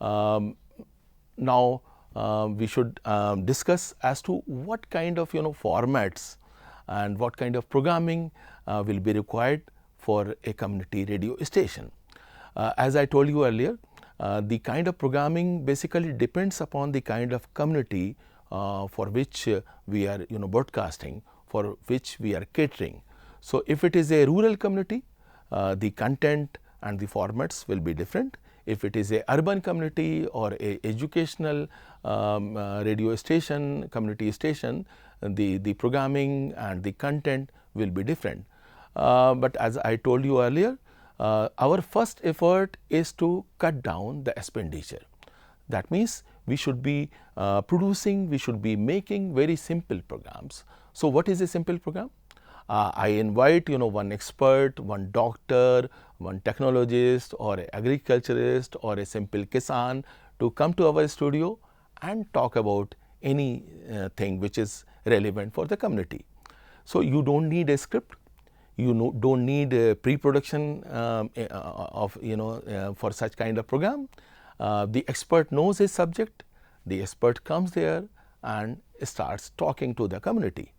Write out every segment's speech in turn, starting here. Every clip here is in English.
Um, Now we should discuss as to what kind of formats and what kind of programming will be required for a community radio station. As I told you earlier, the kind of programming basically depends upon the kind of community for which we are broadcasting, for which we are catering. So, if it is a rural community, the content and the formats will be different. If it is a urban community or a educational radio station, community station, the programming and the content will be different. But as I told you earlier, our first effort is to cut down the expenditure. That means we should be producing, we should be making very simple programs. So, what is a simple program? I invite one expert, one doctor, one technologist or a agriculturist or a simple kisan to come to our studio and talk about any thing which is relevant for the community. So, you do not need a script, you do not need a pre-production of for such kind of program. The expert knows his subject, the expert comes there and starts talking to the community.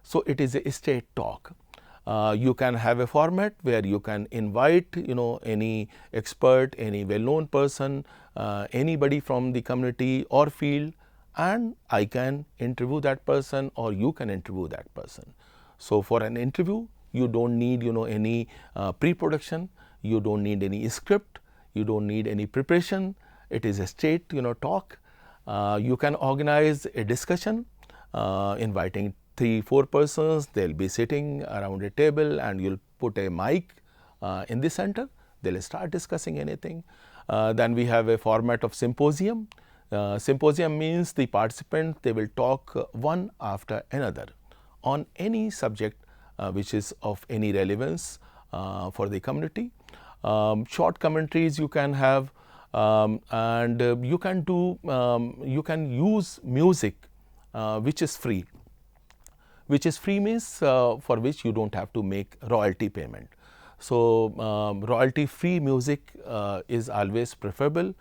So, it is a straight talk. You can have a format where you can invite any expert, any well known person, anybody from the community or field, and I can interview that person or you can interview that person. So, for an interview you do not need any pre-production, you do not need any script, you do not need any preparation, it is a straight talk. You can organize a discussion inviting 3-4 persons, they will be sitting around a table and you will put a mic in the center, they will start discussing anything. Then we have a format of symposium. Symposium means the participants, they will talk one after another on any subject which is of any relevance for the community. Short commentaries you can have, and you can do, you can use music which is free. Which is free means for which you do not have to make royalty payment. So, royalty free music is always preferable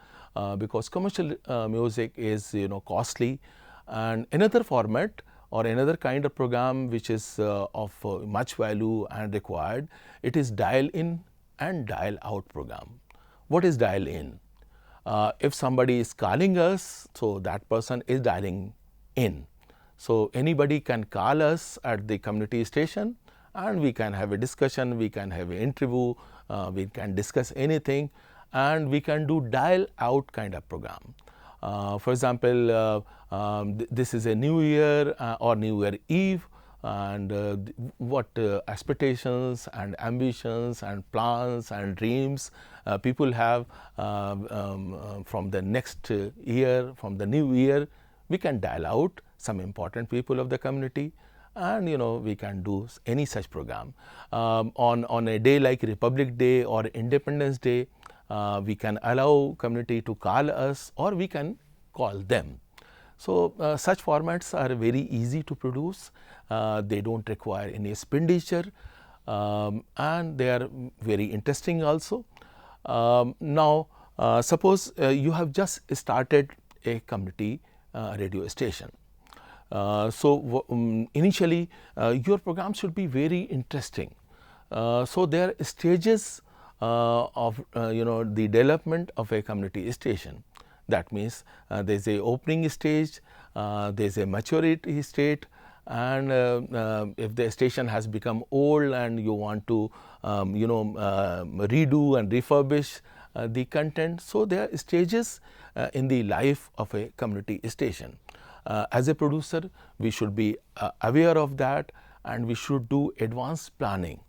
because commercial music is costly. And another format or another kind of program which is of much value and required, it is dial in and dial out program. What is dial in? If somebody is calling us, so that person is dialing in. So, anybody can call us at the community station and we can have a discussion, we can have an interview, we can discuss anything and we can do dial out kind of program. For example, this is a new year or New Year Eve, and what expectations and ambitions and plans and dreams people have from the next year, from the new year, we can dial out some important people of the community and we can do any such program. On a day like Republic Day or Independence Day, we can allow community to call us or we can call them. So, such formats are very easy to produce, they do not require any expenditure and they are very interesting also. Now, suppose you have just started a community radio station. Initially your program should be very interesting. So, there are stages of the development of a community station. That means, there is a opening stage, there is a maturity state, and if the station has become old and you want to redo and refurbish the content. So, there are stages in the life of a community station. As a producer, we should be aware of that and we should do advanced planning.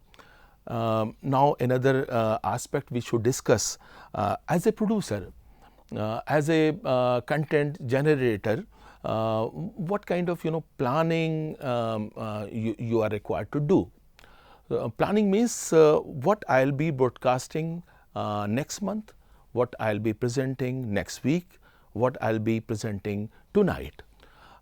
Now, another aspect we should discuss as a producer, as a content generator, what kind of planning you are required to do. Planning means what I will be broadcasting next month, what I will be presenting next week, what I will be presenting tonight.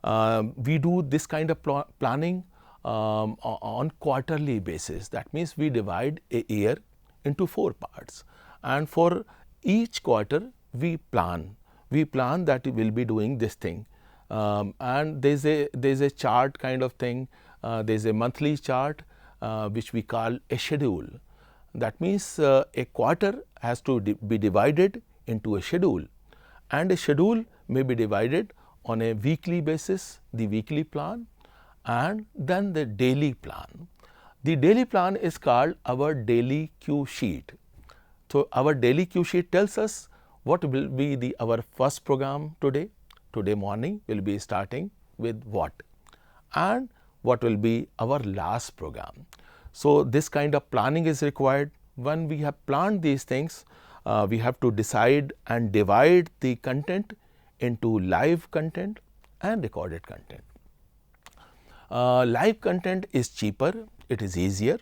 We do this kind of planning on quarterly basis. That means, we divide a year into 4 parts and for each quarter we plan, we plan that we will be doing this thing. And there's a chart kind of thing. There's a monthly chart which we call a schedule. That means a quarter has to be divided into a schedule, and a schedule may be divided on a weekly basis, the weekly plan, and then the daily plan. The daily plan is called our daily cue sheet. So, our daily cue sheet tells us what will be our first program today. Today morning we will be starting with what, and what will be our last program. So, this kind of planning is required. When we have planned these things, we have to decide and divide the content into live content and recorded content. Live content is cheaper, it is easier.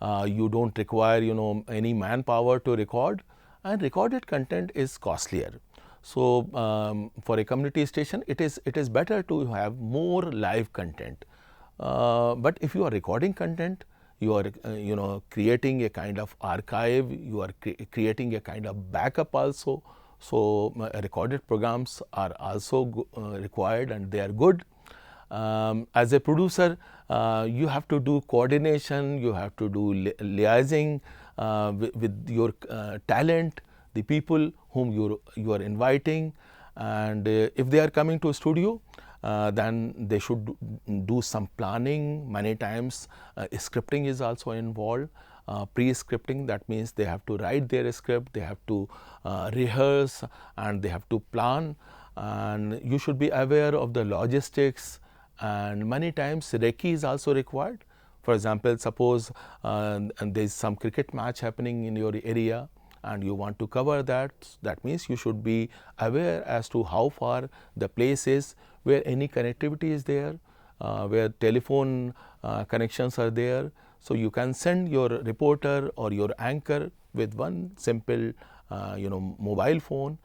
You don't require any manpower to record, and recorded content is costlier. So, for a community station it is better to have more live content. But if you are recording content, you are creating a kind of archive, you are creating a kind of backup also. So, recorded programs are also required, and they are good. As a producer, you have to do coordination, you have to do liaising with your talent, the people whom you are inviting, and if they are coming to a studio, then they should do some planning. Many times scripting is also involved. Pre-scripting, that means they have to write their script, they have to rehearse, and they have to plan, and you should be aware of the logistics, and many times recce is also required. For example, suppose there is some cricket match happening in your area and you want to cover that, that means you should be aware as to how far the place is, where any connectivity is there, where telephone connections are there. So, you can send your reporter or your anchor with one simple mobile phone.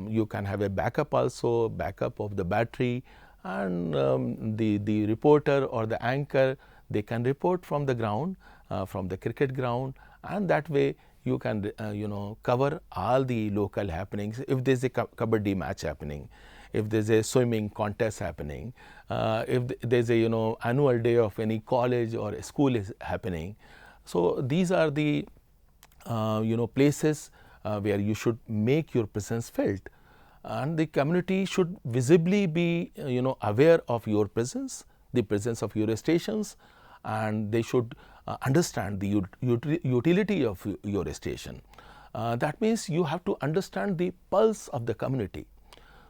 You can have a backup also, backup of the battery, and the reporter or the anchor, they can report from the ground, from the cricket ground, and that way you can cover all the local happenings. If there is a kabaddi match happening, if there is a swimming contest happening, if there is a annual day of any college or a school is happening. So, these are the places where you should make your presence felt, and the community should visibly be aware of your presence, the presence of your stations, and they should understand the utility of your station. That means you have to understand the pulse of the community.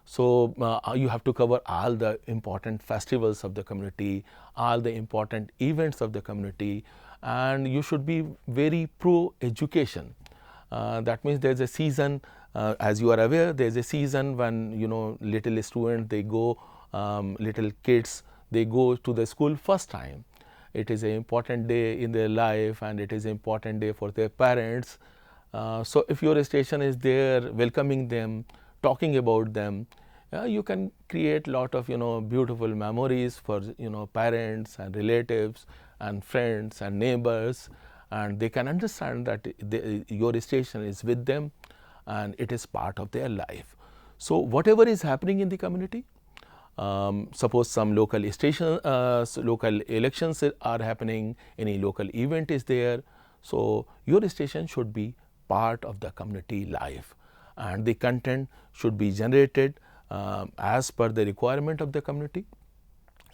So, you have to cover all the important festivals of the community, all the important events of the community, and you should be very pro education. That means there is a season, as you are aware, there is a season when little students, they go, little kids, they go to the school first time. It is an important day in their life, and it is an important day for their parents. So, if your station is there welcoming them, talking about them, you can create lot of beautiful memories for parents and relatives and friends and neighbors, and they can understand that your station is with them and it is part of their life. So, whatever is happening in the community, suppose some local station, local elections are happening, any local event is there. So, your station should be part of the community life, and the content should be generated as per the requirement of the community.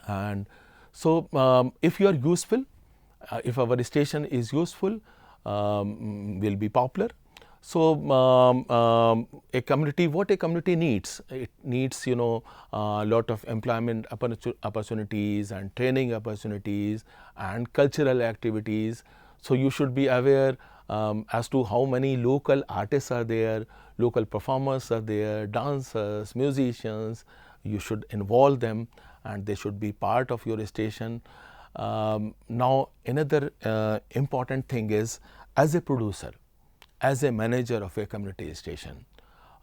And so, if you are useful, if our station is useful, will be popular. So, a community, what a community needs, it needs lot of employment opportunities and training opportunities and cultural activities. So, you should be aware as to how many local artists are there, local performers are there, dancers, musicians. You should involve them, and they should be part of your station. Now, another important thing is, as a producer, as a manager of a community station,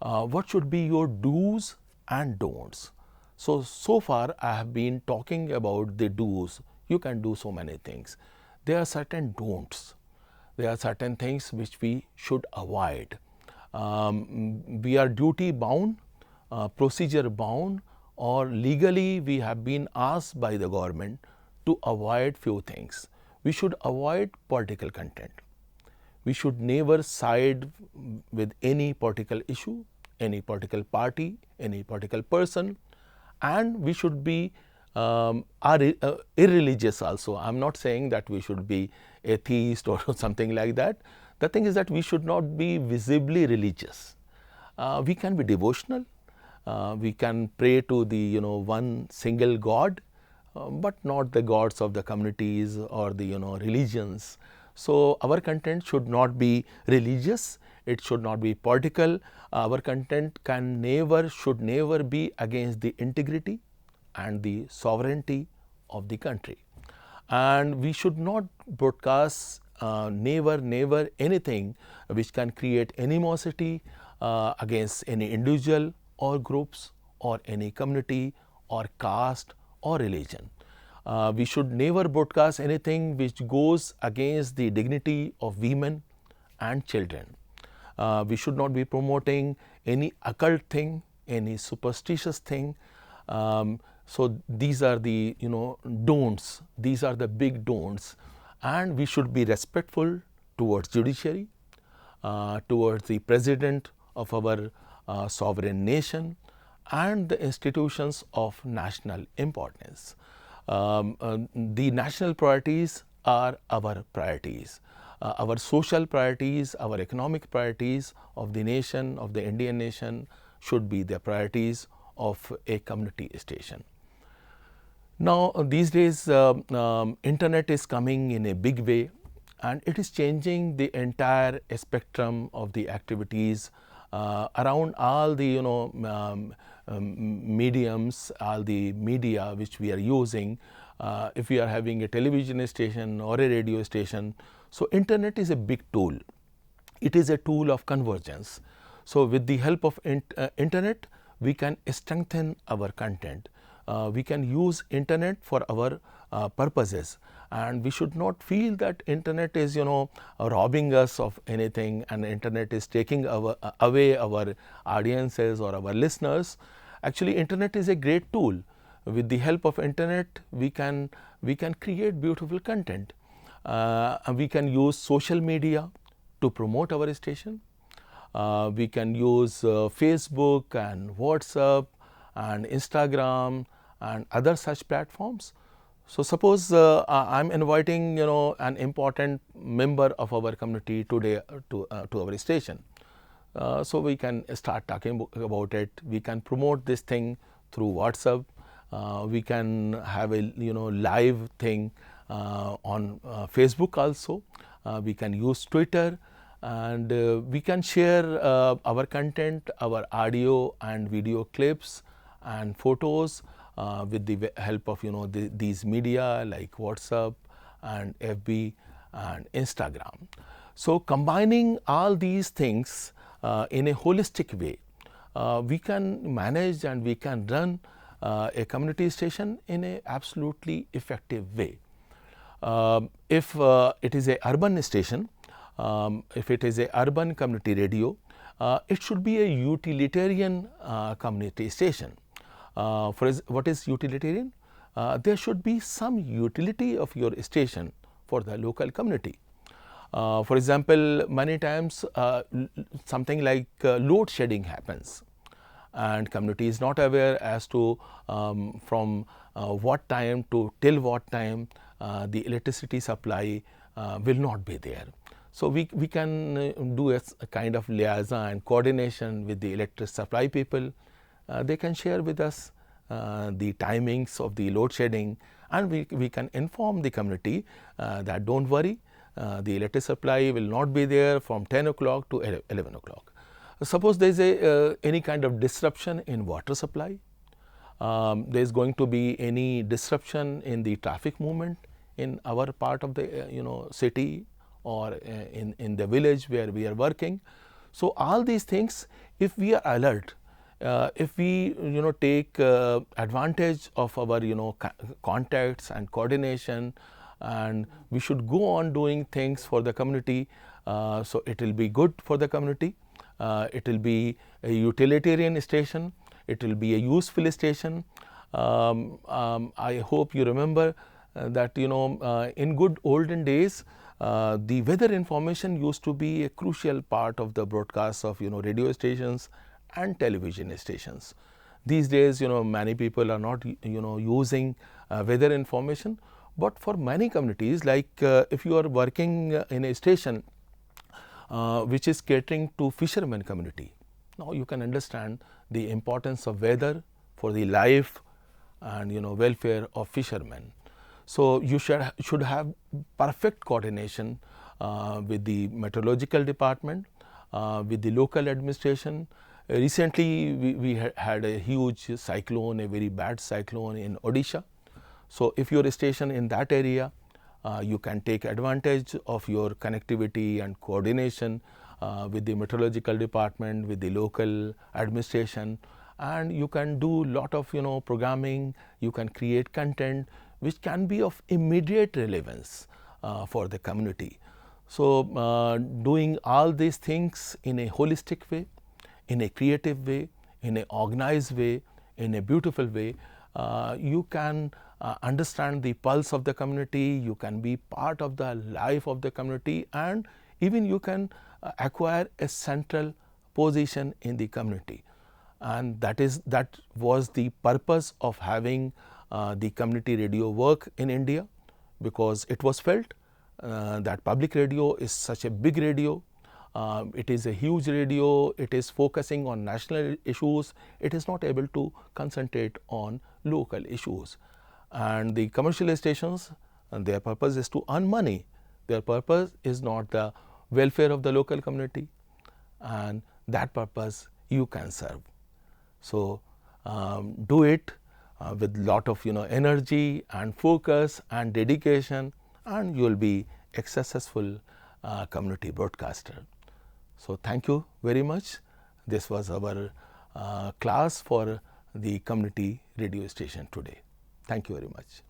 what should be your do's and don'ts? So far I have been talking about the do's. You can do so many things. There are certain don'ts. There are certain things which we should avoid. We are duty bound procedure bound, or legally we have been asked by the government to avoid few things. We should avoid political content. We should never side with any political issue, any political party, any political person, and we should be irreligious also. I am not saying that we should be atheist or something like that. The thing is that we should not be visibly religious. We can be devotional, we can pray to the one single God, but not the gods of the communities or the religions. So our content should not be religious, it should not be political. Our content should never be against the integrity and the sovereignty of the country. And we should not broadcast never anything which can create animosity against any individual or groups or any community or caste or religion. We should never broadcast anything which goes against the dignity of women and children. We should not be promoting any occult thing, any superstitious thing. So these are the don'ts. These are the big don'ts, and we should be respectful towards judiciary, towards the president of our sovereign nation, and the institutions of national importance. The national priorities are our priorities. Our social priorities, our economic priorities of the nation, of the Indian nation, should be the priorities of a community station. Now, these days internet is coming in a big way, and it is changing the entire spectrum of the activities around all the mediums, all the media which we are using. If we are having a television station or a radio station, so internet is a big tool. It is a tool of convergence. So with the help of internet, we can strengthen our content. We can use internet for our purposes, and we should not feel that internet is robbing us of anything, and internet is taking away our audiences or our listeners. Actually, internet is a great tool. With the help of internet, we can create beautiful content. We can use social media to promote our station. We can use Facebook and WhatsApp and Instagram and other such platforms. So suppose I am inviting an important member of our community today to our station. So we can start talking about it. We can promote this thing through WhatsApp. We can have a live thing on Facebook also. We can use Twitter, and we can share our content, our audio and video clips and photos with the help of these media like WhatsApp and FB and Instagram. So combining all these things in a holistic way, we can manage and we can run a community station in a absolutely effective way. If it is a urban station, if it is a urban community radio, it should be a utilitarian community station. What is utilitarian? There should be some utility of your station for the local community. For example, many times something like load shedding happens, and community is not aware as to from what time to till what time the electricity supply will not be there. So we can do a kind of liaison and coordination with the electric supply people. They can share with us the timings of the load shedding, and we can inform the community that don't worry, the electric supply will not be there from 10 o'clock to 11 o'clock. Suppose there is any kind of disruption in water supply, there is going to be any disruption in the traffic movement in our part of the city or in the village where we are working. So all these things, if we are alert, if we take advantage of our contacts and coordination, and we should go on doing things for the community, so it will be good for the community. It will be a utilitarian station. it will be a useful station. I hope you remember that in good olden days the weather information used to be a crucial part of the broadcasts of radio stations and television stations. These days many people are not using weather information, but for many communities, like if you are working in a station which is catering to fishermen community, now you can understand the importance of weather for the life and welfare of fishermen. So you should have perfect coordination with the meteorological department, with the local administration. Recently we had a huge cyclone, a very bad cyclone in Odisha. So if you are stationed in that area, you can take advantage of your connectivity and coordination with the meteorological department, with the local administration, and you can do lot of programming. You can create content which can be of immediate relevance for the community. So doing all these things in a holistic way, in a creative way, in an organized way, in a beautiful way, you can understand the pulse of the community, you can be part of the life of the community, and even you can acquire a central position in the community. And that was the purpose of having the community radio work in India, because it was felt that public radio is such a big radio. It is a huge radio, it is focusing on national issues, it is not able to concentrate on local issues. And the commercial stations, their purpose is to earn money. Their purpose is not the welfare of the local community, and that purpose you can serve. So do it with lot of energy and focus and dedication, and you will be a successful community broadcaster. So thank you very much. This was our class for the community radio station today. Thank you very much.